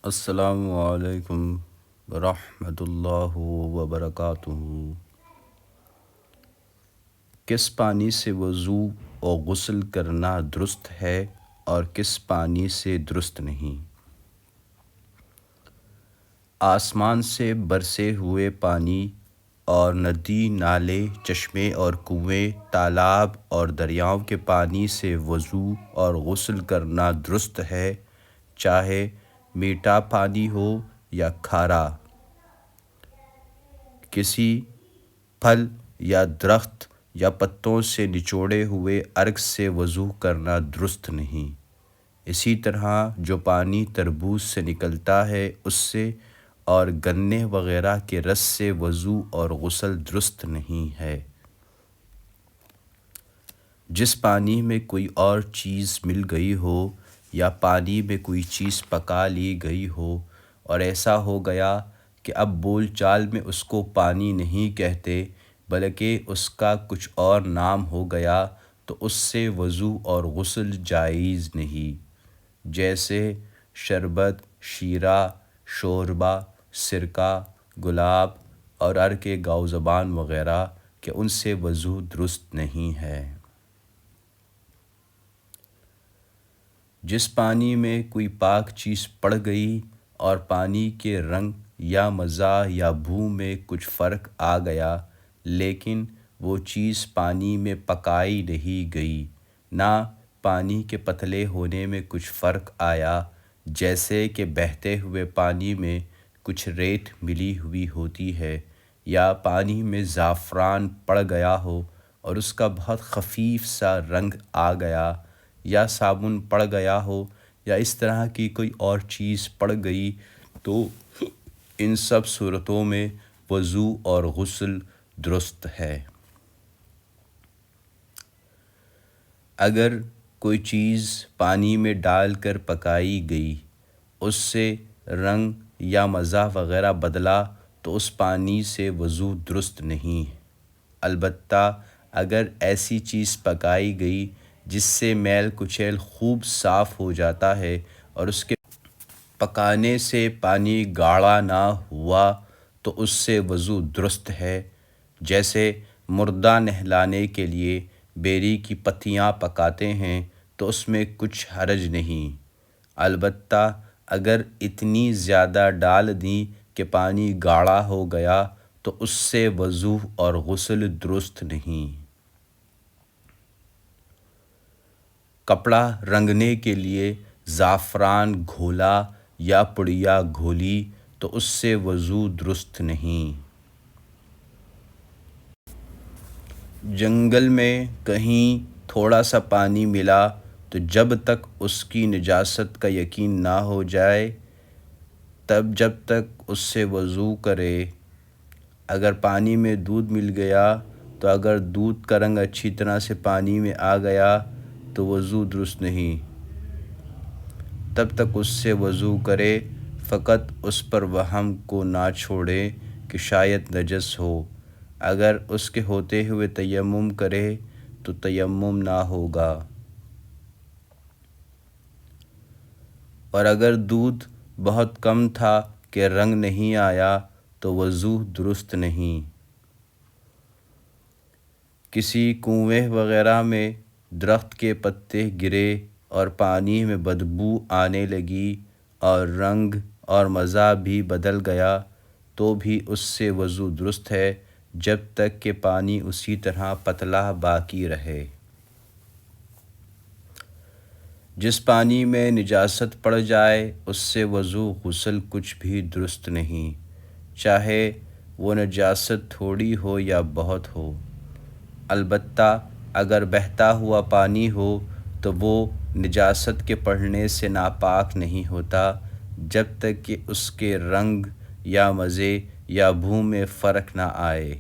السلام علیکم ورحمۃ اللہ وبرکاتہ۔ کس پانی سے وضو اور غسل کرنا درست ہے اور کس پانی سے درست نہیں؟ آسمان سے برسے ہوئے پانی اور ندی، نالے، چشمے اور کنویں، تالاب اور دریاؤں کے پانی سے وضو اور غسل کرنا درست ہے، چاہے میٹھا پانی ہو یا کھارا۔ کسی پھل یا درخت یا پتوں سے نچوڑے ہوئے عرق سے وضو کرنا درست نہیں۔ اسی طرح جو پانی تربوز سے نکلتا ہے اس سے اور گنے وغیرہ کے رس سے وضو اور غسل درست نہیں ہے۔ جس پانی میں کوئی اور چیز مل گئی ہو یا پانی میں کوئی چیز پکا لی گئی ہو اور ایسا ہو گیا کہ اب بول چال میں اس کو پانی نہیں کہتے بلکہ اس کا کچھ اور نام ہو گیا، تو اس سے وضو اور غسل جائز نہیں، جیسے شربت، شیرہ، شوربہ، سرکہ، گلاب اور عرق گاؤ زبان وغیرہ کہ ان سے وضو درست نہیں ہے۔ جس پانی میں کوئی پاک چیز پڑ گئی اور پانی کے رنگ یا مزہ یا بو میں کچھ فرق آ گیا، لیکن وہ چیز پانی میں پکائی نہیں گئی، نہ پانی کے پتلے ہونے میں کچھ فرق آیا، جیسے کہ بہتے ہوئے پانی میں کچھ ریت ملی ہوئی ہوتی ہے، یا پانی میں زعفران پڑ گیا ہو اور اس کا بہت خفیف سا رنگ آ گیا، یا صابن پڑ گیا ہو یا اس طرح کی کوئی اور چیز پڑ گئی، تو ان سب صورتوں میں وضو اور غسل درست ہے۔ اگر کوئی چیز پانی میں ڈال کر پکائی گئی، اس سے رنگ یا مزہ وغیرہ بدلا تو اس پانی سے وضو درست نہیں۔ البتہ اگر ایسی چیز پکائی گئی جس سے میل کچیل خوب صاف ہو جاتا ہے اور اس کے پکانے سے پانی گاڑھا نہ ہوا تو اس سے وضو درست ہے، جیسے مردہ نہلانے کے لیے بیری کی پتیاں پکاتے ہیں تو اس میں کچھ حرج نہیں۔ البتہ اگر اتنی زیادہ ڈال دیں کہ پانی گاڑھا ہو گیا تو اس سے وضو اور غسل درست نہیں۔ کپڑا رنگنے کے لیے زعفران گھولا یا پڑیا گھولی تو اس سے وضو درست نہیں۔ جنگل میں کہیں تھوڑا سا پانی ملا تو جب تک اس کی نجاست کا یقین نہ ہو جائے جب تک اس سے وضو کرے۔ اگر پانی میں دودھ مل گیا تو اگر دودھ کا رنگ اچھی طرح سے پانی میں آ گیا تو وضو درست نہیں، تب تک اس سے وضو کرے، فقط اس پر وہم کو نہ چھوڑے کہ شاید نجس ہو۔ اگر اس کے ہوتے ہوئے تیمم کرے تو تیمم نہ ہوگا، اور اگر دودھ بہت کم تھا کہ رنگ نہیں آیا تو وضو درست نہیں۔ کسی کنویں وغیرہ میں درخت کے پتے گرے اور پانی میں بدبو آنے لگی اور رنگ اور مزہ بھی بدل گیا تو بھی اس سے وضو درست ہے، جب تک کہ پانی اسی طرح پتلا باقی رہے۔ جس پانی میں نجاست پڑ جائے اس سے وضو غسل کچھ بھی درست نہیں، چاہے وہ نجاست تھوڑی ہو یا بہت ہو۔ البتہ اگر بہتا ہوا پانی ہو تو وہ نجاست کے پڑنے سے ناپاک نہیں ہوتا جب تک کہ اس کے رنگ یا مزے یا بو میں فرق نہ آئے،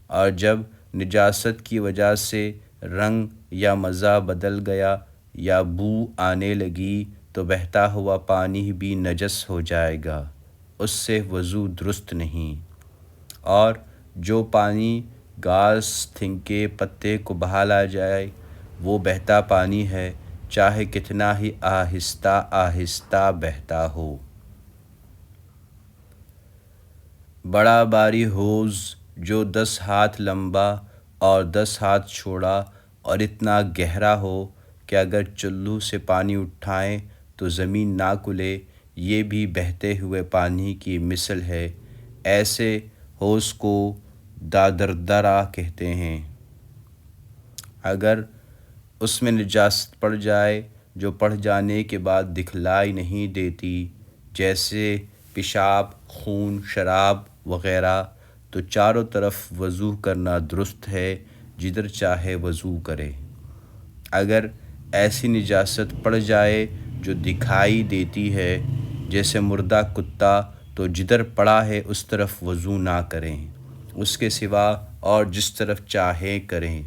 اور جب نجاست کی وجہ سے رنگ یا مزہ بدل گیا یا بو آنے لگی تو بہتا ہوا پانی بھی نجس ہو جائے گا، اس سے وضو درست نہیں۔ اور جو پانی گھاس تھنکے پتے کو بہالا جائے وہ بہتا پانی ہے، چاہے کتنا ہی آہستہ آہستہ بہتا ہو۔ بڑا باری حوض جو 10 ہاتھ لمبا اور 10 ہاتھ چوڑا اور اتنا گہرا ہو کہ اگر چلو سے پانی اٹھائیں تو زمین نہ کھلے، یہ بھی بہتے ہوئے پانی کی مثل ہے۔ ایسے حوض کو دادردرا کہتے ہیں۔ اگر اس میں نجاست پڑ جائے جو پڑ جانے کے بعد دکھلائی نہیں دیتی، جیسے پیشاب، خون، شراب وغیرہ، تو چاروں طرف وضو کرنا درست ہے، جدھر چاہے وضو کرے۔ اگر ایسی نجاست پڑ جائے جو دکھائی دیتی ہے، جیسے مردہ کتا، تو جدھر پڑا ہے اس طرف وضو نہ کریں، اس کے سوا اور جس طرف چاہے کریں۔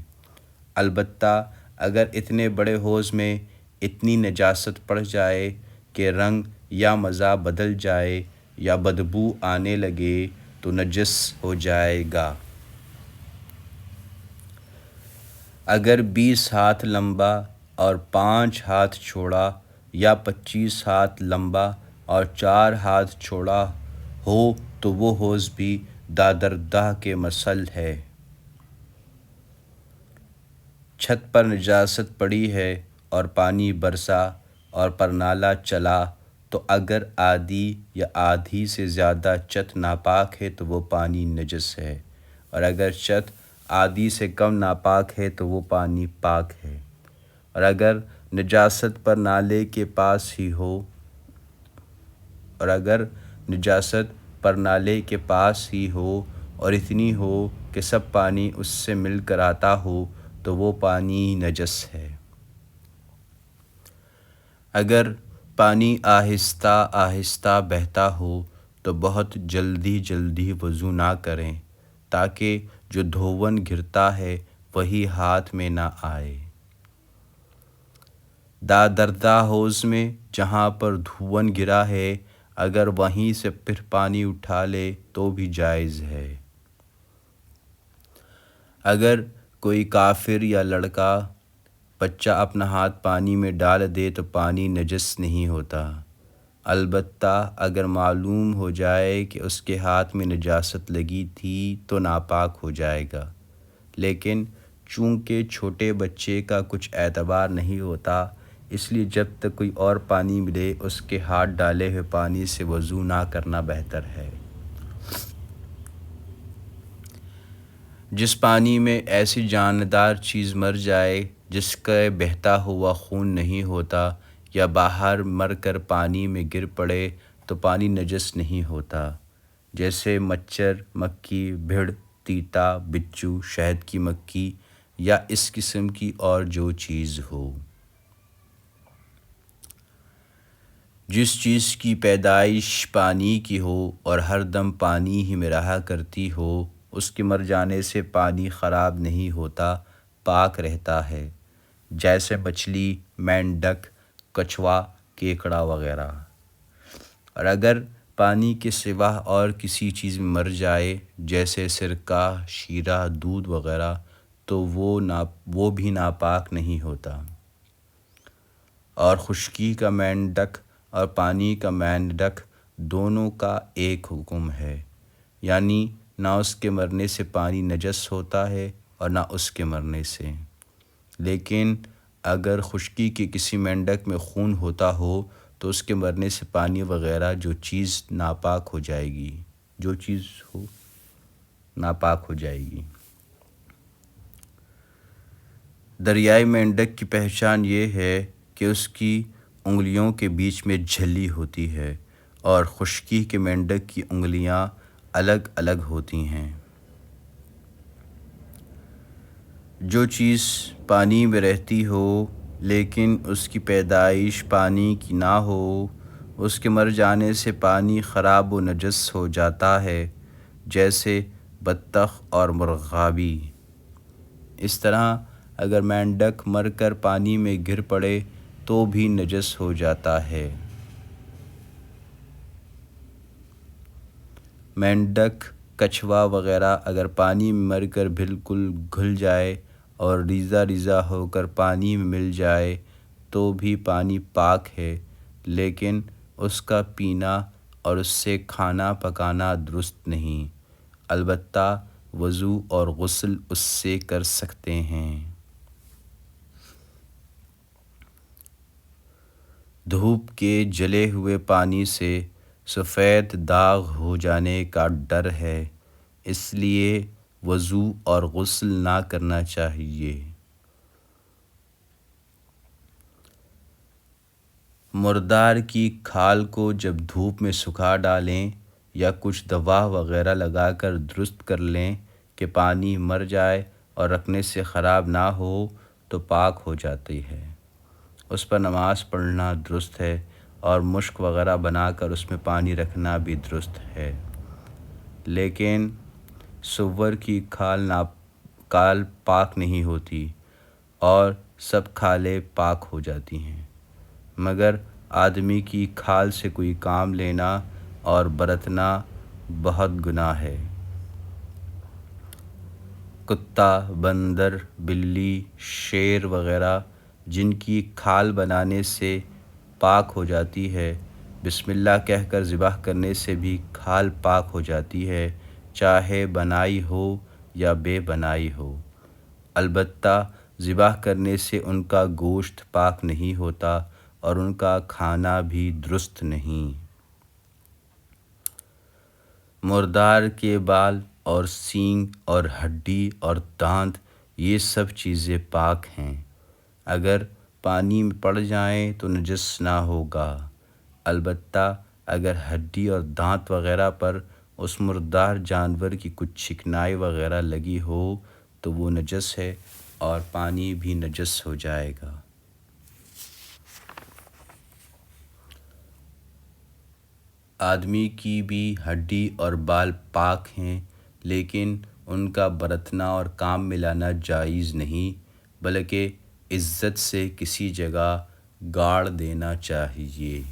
البتہ اگر اتنے بڑے حوض میں اتنی نجاست پڑ جائے کہ رنگ یا مزہ بدل جائے یا بدبو آنے لگے تو نجس ہو جائے گا۔ اگر 20 ہاتھ لمبا اور 5 ہاتھ چوڑا یا 25 ہاتھ لمبا اور 4 ہاتھ چوڑا ہو تو وہ حوض بھی دادردہ کے مثل ہے۔ چھت پر نجاست پڑی ہے اور پانی برسا اور پرنالہ چلا، تو اگر آدھی یا آدھی سے زیادہ چھت ناپاک ہے تو وہ پانی نجس ہے، اور اگر چھت آدھی سے کم ناپاک ہے تو وہ پانی پاک ہے۔ اور اگر نجاست پر نالے کے پاس ہی ہو اور اتنی ہو کہ سب پانی اس سے مل کر آتا ہو تو وہ پانی نجس ہے۔ اگر پانی آہستہ آہستہ بہتا ہو تو بہت جلدی وضو نہ کریں، تاکہ جو دھون گرتا ہے وہی ہاتھ میں نہ آئے۔ دادردہ حوض میں جہاں پر دھون گرا ہے اگر وہیں سے پھر پانی اٹھا لے تو بھی جائز ہے۔ اگر کوئی کافر یا لڑکا بچہ اپنا ہاتھ پانی میں ڈال دے تو پانی نجس نہیں ہوتا، البتہ اگر معلوم ہو جائے کہ اس کے ہاتھ میں نجاست لگی تھی تو ناپاک ہو جائے گا، لیکن چونکہ چھوٹے بچے کا کچھ اعتبار نہیں ہوتا، اس لیے جب تک کوئی اور پانی ملے اس کے ہاتھ ڈالے ہوئے پانی سے وضو نہ کرنا بہتر ہے۔ جس پانی میں ایسی جاندار چیز مر جائے جس کا بہتا ہوا خون نہیں ہوتا یا باہر مر کر پانی میں گر پڑے تو پانی نجس نہیں ہوتا، جیسے مچھر، مکھی، بھیڑ، تیتا، بچھو، شہد کی مکھی یا اس قسم کی اور جو چیز ہو۔ جس چیز کی پیدائش پانی کی ہو اور ہر دم پانی ہی میں رہا کرتی ہو، اس کے مر جانے سے پانی خراب نہیں ہوتا، پاک رہتا ہے، جیسے مچھلی، مینڈک، کچھوا، کیکڑا وغیرہ۔ اور اگر پانی کے سوا اور کسی چیز میں مر جائے جیسے سرکہ، شیرہ، دودھ وغیرہ تو وہ بھی ناپاک نہیں ہوتا۔ اور خشکی کا مینڈک اور پانی کا مینڈک دونوں کا ایک حکم ہے، یعنی نہ اس کے مرنے سے پانی نجس ہوتا ہے اور نہ اس کے مرنے سے۔ لیکن اگر خشکی کے کسی مینڈک میں خون ہوتا ہو تو اس کے مرنے سے پانی وغیرہ جو چیز ناپاک ہو جائے گی۔ دریائے مینڈک کی پہچان یہ ہے کہ اس کی انگلیوں کے بیچ میں جھلی ہوتی ہے اور خشکی کے مینڈک کی انگلیاں الگ الگ ہوتی ہیں۔ جو چیز پانی میں رہتی ہو لیکن اس کی پیدائش پانی کی نہ ہو، اس کے مر جانے سے پانی خراب و نجس ہو جاتا ہے، جیسے بطخ اور مرغابی۔ اس طرح اگر مینڈک مر کر پانی میں گر پڑے تو بھی نجس ہو جاتا ہے۔ مینڈک، کچھوا وغیرہ اگر پانی میں مر کر بالکل گھل جائے اور ریزہ ریزہ ہو کر پانی میں مل جائے تو بھی پانی پاک ہے، لیکن اس کا پینا اور اس سے کھانا پکانا درست نہیں، البتہ وضو اور غسل اس سے کر سکتے ہیں۔ دھوپ کے جلے ہوئے پانی سے سفید داغ ہو جانے کا ڈر ہے، اس لیے وضو اور غسل نہ کرنا چاہیے۔ مردار کی کھال کو جب دھوپ میں سکھا ڈالیں یا کچھ دوا وغیرہ لگا کر درست کر لیں کہ پانی مر جائے اور رکھنے سے خراب نہ ہو تو پاک ہو جاتی ہے۔ اس پر نماز پڑھنا درست ہے اور مشک وغیرہ بنا کر اس میں پانی رکھنا بھی درست ہے، لیکن سور کی کھال پاک نہیں ہوتی اور سب کھالیں پاک ہو جاتی ہیں، مگر آدمی کی کھال سے کوئی کام لینا اور برتنا بہت گناہ ہے۔ کتا، بندر، بلی، شیر وغیرہ جن کی کھال بنانے سے پاک ہو جاتی ہے، بسم اللہ کہہ کر ذبح کرنے سے بھی کھال پاک ہو جاتی ہے، چاہے بنائی ہو یا بے بنائی ہو۔ البتہ ذبح کرنے سے ان کا گوشت پاک نہیں ہوتا اور ان کا کھانا بھی درست نہیں۔ مردار کے بال اور سینگ اور ہڈی اور دانت یہ سب چیزیں پاک ہیں، اگر پانی میں پڑ جائیں تو نجس نہ ہوگا، البتہ اگر ہڈی اور دانت وغیرہ پر اس مردار جانور کی کچھ چکنائی وغیرہ لگی ہو تو وہ نجس ہے اور پانی بھی نجس ہو جائے گا۔ آدمی کی بھی ہڈی اور بال پاک ہیں، لیکن ان کا برتنا اور کام میں لانا جائز نہیں، بلکہ عزت سے کسی جگہ گاڑ دینا چاہیے۔